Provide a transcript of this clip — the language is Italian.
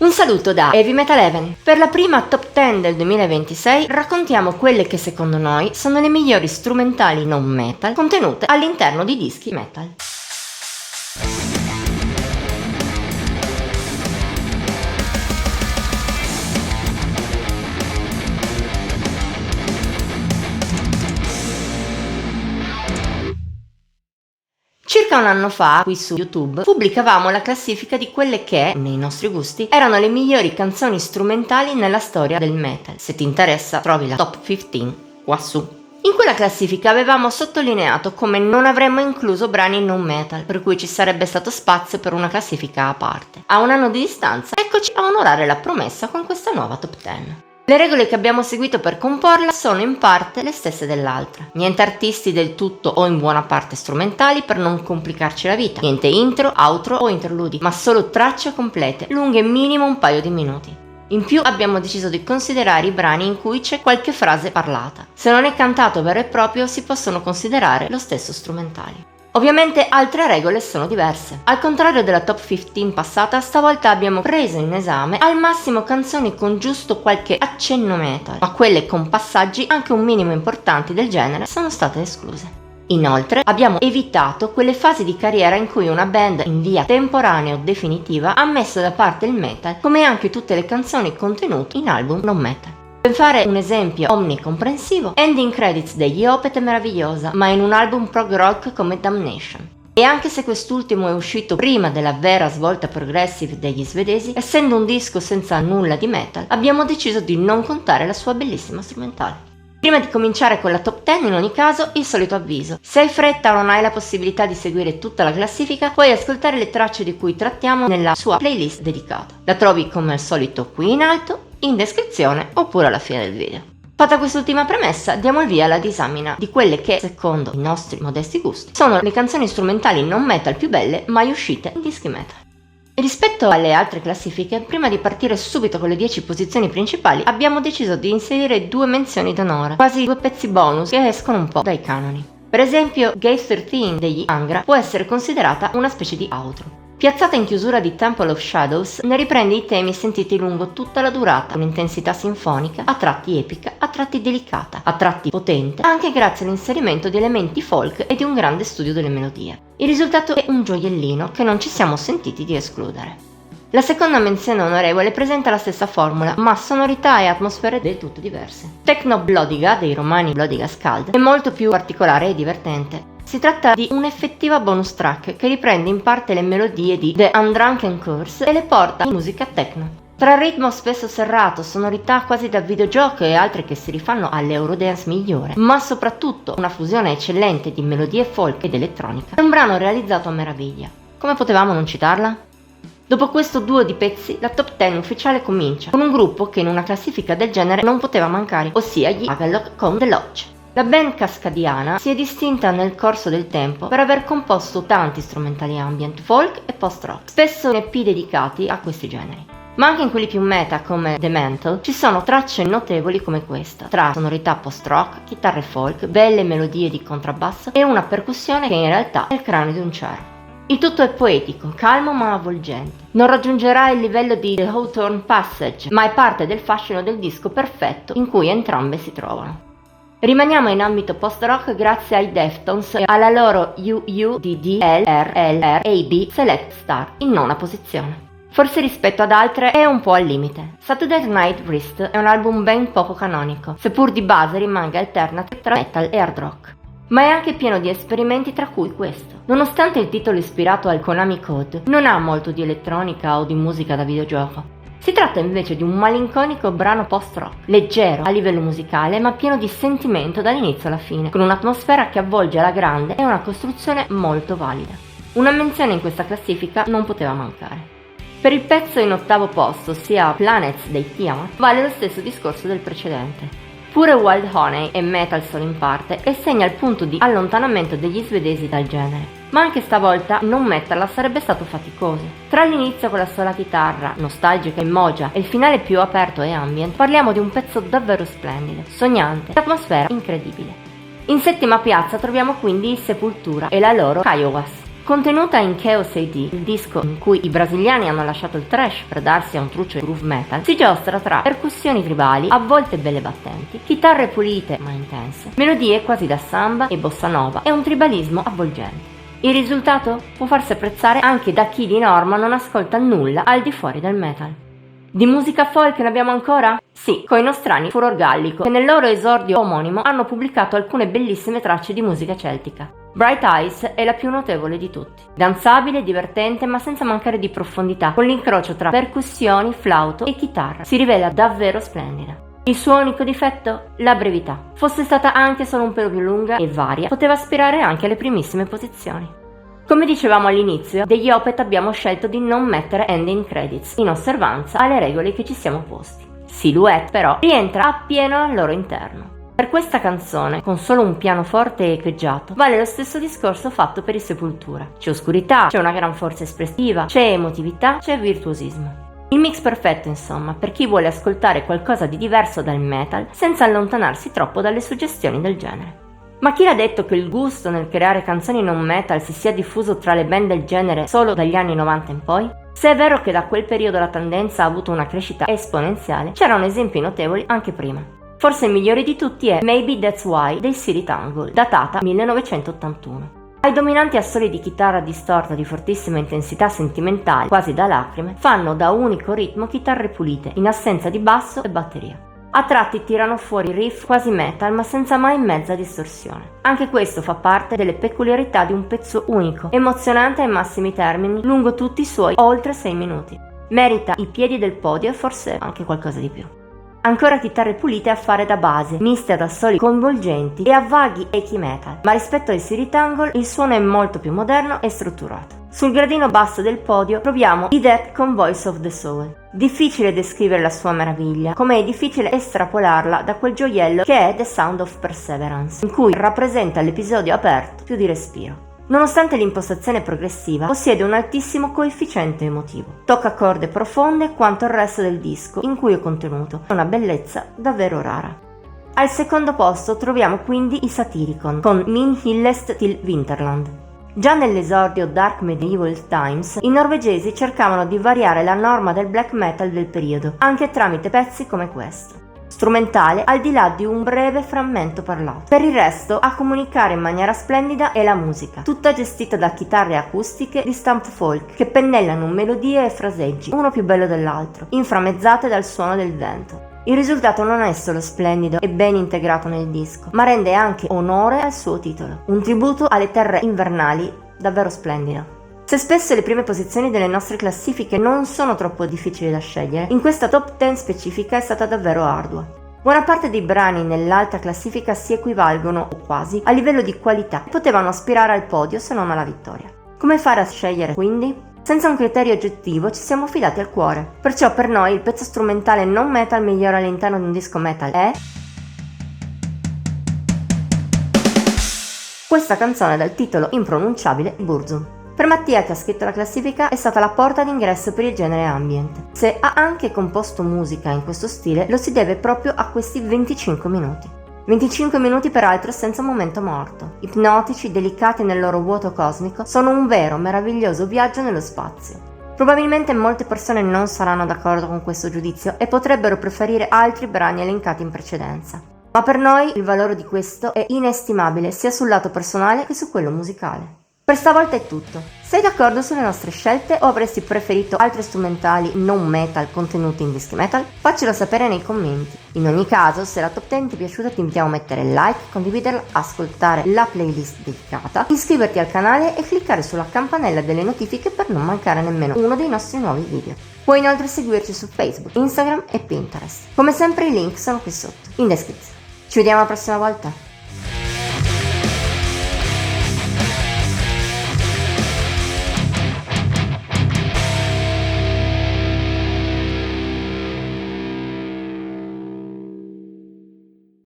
Un saluto da Heavy Metal Heaven. Per la prima top 10 del 2026 raccontiamo quelle che secondo noi sono le migliori strumentali non metal contenute all'interno di dischi metal. Circa un anno fa, qui su YouTube, pubblicavamo la classifica di quelle che, nei nostri gusti, erano le migliori canzoni strumentali nella storia del metal. Se ti interessa, trovi la top 15 qua su. In quella classifica avevamo sottolineato come non avremmo incluso brani non metal, per cui ci sarebbe stato spazio per una classifica a parte. A un anno di distanza, eccoci a onorare la promessa con questa nuova top 10. Le regole che abbiamo seguito per comporla sono in parte le stesse dell'altra. Niente artisti del tutto o in buona parte strumentali per non complicarci la vita. Niente intro, outro o interludi, ma solo tracce complete, lunghe minimo un paio di minuti. In più abbiamo deciso di considerare i brani in cui c'è qualche frase parlata. Se non è cantato vero e proprio si possono considerare lo stesso strumentali. Ovviamente altre regole sono diverse. Al contrario della top 15 passata, stavolta abbiamo preso in esame al massimo canzoni con giusto qualche accenno metal, ma quelle con passaggi anche un minimo importanti del genere sono state escluse. Inoltre abbiamo evitato quelle fasi di carriera in cui una band in via temporanea o definitiva ha messo da parte il metal, come anche tutte le canzoni contenute in album non metal. Per fare un esempio omnicomprensivo, ending credits degli Opeth è meravigliosa, ma in un album prog rock come Damnation. E anche se quest'ultimo è uscito prima della vera svolta progressive degli svedesi, essendo un disco senza nulla di metal, abbiamo deciso di non contare la sua bellissima strumentale. Prima di cominciare con la top 10, in ogni caso, il solito avviso. Se hai fretta o non hai la possibilità di seguire tutta la classifica, puoi ascoltare le tracce di cui trattiamo nella sua playlist dedicata. La trovi come al solito qui in alto, in descrizione oppure alla fine del video. Fatta quest'ultima premessa, diamo il via alla disamina di quelle che, secondo i nostri modesti gusti, sono le canzoni strumentali non metal più belle mai uscite in dischi metal. Rispetto alle altre classifiche, prima di partire subito con le 10 posizioni principali, abbiamo deciso di inserire 2 menzioni d'onore, quasi 2 pezzi bonus che escono un po' dai canoni. Per esempio, Gate 13 degli Angra può essere considerata una specie di outro. Piazzata in chiusura di Temple of Shadows, ne riprende i temi sentiti lungo tutta la durata, con intensità sinfonica, a tratti epica, a tratti delicata, a tratti potente, anche grazie all'inserimento di elementi folk e di un grande studio delle melodie. Il risultato è un gioiellino che non ci siamo sentiti di escludere. La seconda menzione onorevole presenta la stessa formula, ma sonorità e atmosfere del tutto diverse. Techno Blodiga dei romani Blodiga Skald è molto più particolare e divertente. Si tratta di un'effettiva bonus track che riprende in parte le melodie di The Undrunken Curse e le porta in musica techno. Tra ritmo spesso serrato, sonorità quasi da videogioco e altre che si rifanno all'Eurodance migliore, ma soprattutto una fusione eccellente di melodie folk ed elettronica, è un brano realizzato a meraviglia. Come potevamo non citarla? Dopo questo duo di pezzi, la top 10 ufficiale comincia con un gruppo che in una classifica del genere non poteva mancare, ossia gli Agalloch con The Lodge. La band cascadiana si è distinta nel corso del tempo per aver composto tanti strumentali ambient, folk e post-rock, spesso in EP dedicati a questi generi. Ma anche in quelli più meta come The Mantle ci sono tracce notevoli come questa, tra sonorità post-rock, chitarre folk, belle melodie di contrabbasso e una percussione che in realtà è il cranio di un cervo. Il tutto è poetico, calmo ma avvolgente. Non raggiungerà il livello di The Hawthorne Passage, ma è parte del fascino del disco perfetto in cui entrambe si trovano. Rimaniamo in ambito post-rock grazie ai Deftones e alla loro UU di DLRLRAB Select Star in nona posizione. Forse rispetto ad altre è un po' al limite. Saturday Night Wrist è un album ben poco canonico, seppur di base rimanga alternative tra metal e hard rock. Ma è anche pieno di esperimenti, tra cui questo. Nonostante il titolo ispirato al Konami Code, non ha molto di elettronica o di musica da videogioco. Si tratta invece di un malinconico brano post-rock, leggero a livello musicale ma pieno di sentimento dall'inizio alla fine, con un'atmosfera che avvolge alla grande e una costruzione molto valida. Una menzione in questa classifica non poteva mancare. Per il pezzo in ottavo posto, ossia Planets dei Tiamat, vale lo stesso discorso del precedente. Pure Wild Honey è metal solo in parte e segna il punto di allontanamento degli svedesi dal genere. Ma anche stavolta non metterla sarebbe stato faticoso. Tra l'inizio con la sola chitarra, nostalgica e mogia, e il finale più aperto e ambient, parliamo di un pezzo davvero splendido, sognante, d'atmosfera incredibile. In settima piazza troviamo quindi i Sepultura e la loro Kiowas. Contenuta in Chaos AD, il disco in cui i brasiliani hanno lasciato il thrash per darsi a un truccio di groove metal, si giostra tra percussioni tribali, a volte belle battenti, chitarre pulite ma intense, melodie quasi da samba e bossa nova e un tribalismo avvolgente. Il risultato può farsi apprezzare anche da chi di norma non ascolta nulla al di fuori del metal. Di musica folk ne abbiamo ancora? Sì, coi nostrani Furor Gallico, che nel loro esordio omonimo hanno pubblicato alcune bellissime tracce di musica celtica. Bright Eyes è la più notevole di tutti. Danzabile, divertente, ma senza mancare di profondità, con l'incrocio tra percussioni, flauto e chitarra. Si rivela davvero splendida. Il suo unico difetto? La brevità. Fosse stata anche solo un pelo più lunga e varia, poteva aspirare anche alle primissime posizioni. Come dicevamo all'inizio, degli Opeth abbiamo scelto di non mettere ending credits, in osservanza alle regole che ci siamo posti. Silhouette, però, rientra appieno al loro interno. Per questa canzone, con solo un pianoforte echeggiato, vale lo stesso discorso fatto per i Sepultura. C'è oscurità, c'è una gran forza espressiva, c'è emotività, c'è virtuosismo. Il mix perfetto, insomma, per chi vuole ascoltare qualcosa di diverso dal metal senza allontanarsi troppo dalle suggestioni del genere. Ma chi l'ha detto che il gusto nel creare canzoni non metal si sia diffuso tra le band del genere solo dagli anni 90 in poi? Se è vero che da quel periodo la tendenza ha avuto una crescita esponenziale, c'erano esempi notevoli anche prima. Forse il migliore di tutti è Maybe That's Why dei City Tangle, datata 1981. Ai dominanti assoli di chitarra distorta di fortissima intensità sentimentale, quasi da lacrime, fanno da unico ritmo chitarre pulite, in assenza di basso e batteria. A tratti tirano fuori riff quasi metal ma senza mai mezza distorsione. Anche questo fa parte delle peculiarità di un pezzo unico, emozionante ai massimi termini, lungo tutti i suoi oltre 6 minuti. Merita i piedi del podio e forse anche qualcosa di più. Ancora chitarre pulite a fare da base, miste ad assoli coinvolgenti e a vaghi echi metal, ma rispetto ai City Tangle il suono è molto più moderno e strutturato. Sul gradino basso del podio troviamo i Death con Voice of the Soul. Difficile descrivere la sua meraviglia, come è difficile estrapolarla da quel gioiello che è The Sound of Perseverance, in cui rappresenta l'episodio aperto più di respiro. Nonostante l'impostazione progressiva, possiede un altissimo coefficiente emotivo. Tocca corde profonde quanto il resto del disco, in cui è contenuto una bellezza davvero rara. Al secondo posto troviamo quindi i Satyricon, con Min Hyllest til Vinterland. Già nell'esordio Dark Medieval Times, i norvegesi cercavano di variare la norma del black metal del periodo, anche tramite pezzi come questo. Strumentale al di là di un breve frammento parlato. Per il resto, a comunicare in maniera splendida è la musica, tutta gestita da chitarre acustiche di stamp folk che pennellano melodie e fraseggi, uno più bello dell'altro, inframmezzate dal suono del vento. Il risultato non è solo splendido e ben integrato nel disco, ma rende anche onore al suo titolo, un tributo alle terre invernali davvero splendido. Se spesso le prime posizioni delle nostre classifiche non sono troppo difficili da scegliere, in questa top 10 specifica è stata davvero ardua. Buona parte dei brani nell'alta classifica si equivalgono, o quasi, a livello di qualità e potevano aspirare al podio se non alla vittoria. Come fare a scegliere quindi? Senza un criterio oggettivo ci siamo affidati al cuore, perciò per noi il pezzo strumentale non metal migliore all'interno di un disco metal è questa canzone dal titolo impronunciabile Burzum. Per Mattia, che ha scritto la classifica, è stata la porta d'ingresso per il genere ambient. Se ha anche composto musica in questo stile, lo si deve proprio a questi 25 minuti. 25 minuti peraltro senza un momento morto. Ipnotici, delicati nel loro vuoto cosmico, sono un vero, meraviglioso viaggio nello spazio. Probabilmente molte persone non saranno d'accordo con questo giudizio e potrebbero preferire altri brani elencati in precedenza. Ma per noi il valore di questo è inestimabile sia sul lato personale che su quello musicale. Per stavolta è tutto. Sei d'accordo sulle nostre scelte o avresti preferito altri strumentali non metal contenuti in dischi metal? Faccelo sapere nei commenti. In ogni caso, se la top 10 ti è piaciuta ti invitiamo a mettere like, condividerla, ascoltare la playlist dedicata, iscriverti al canale e cliccare sulla campanella delle notifiche per non mancare nemmeno uno dei nostri nuovi video. Puoi inoltre seguirci su Facebook, Instagram e Pinterest. Come sempre i link sono qui sotto, in descrizione. Ci vediamo la prossima volta.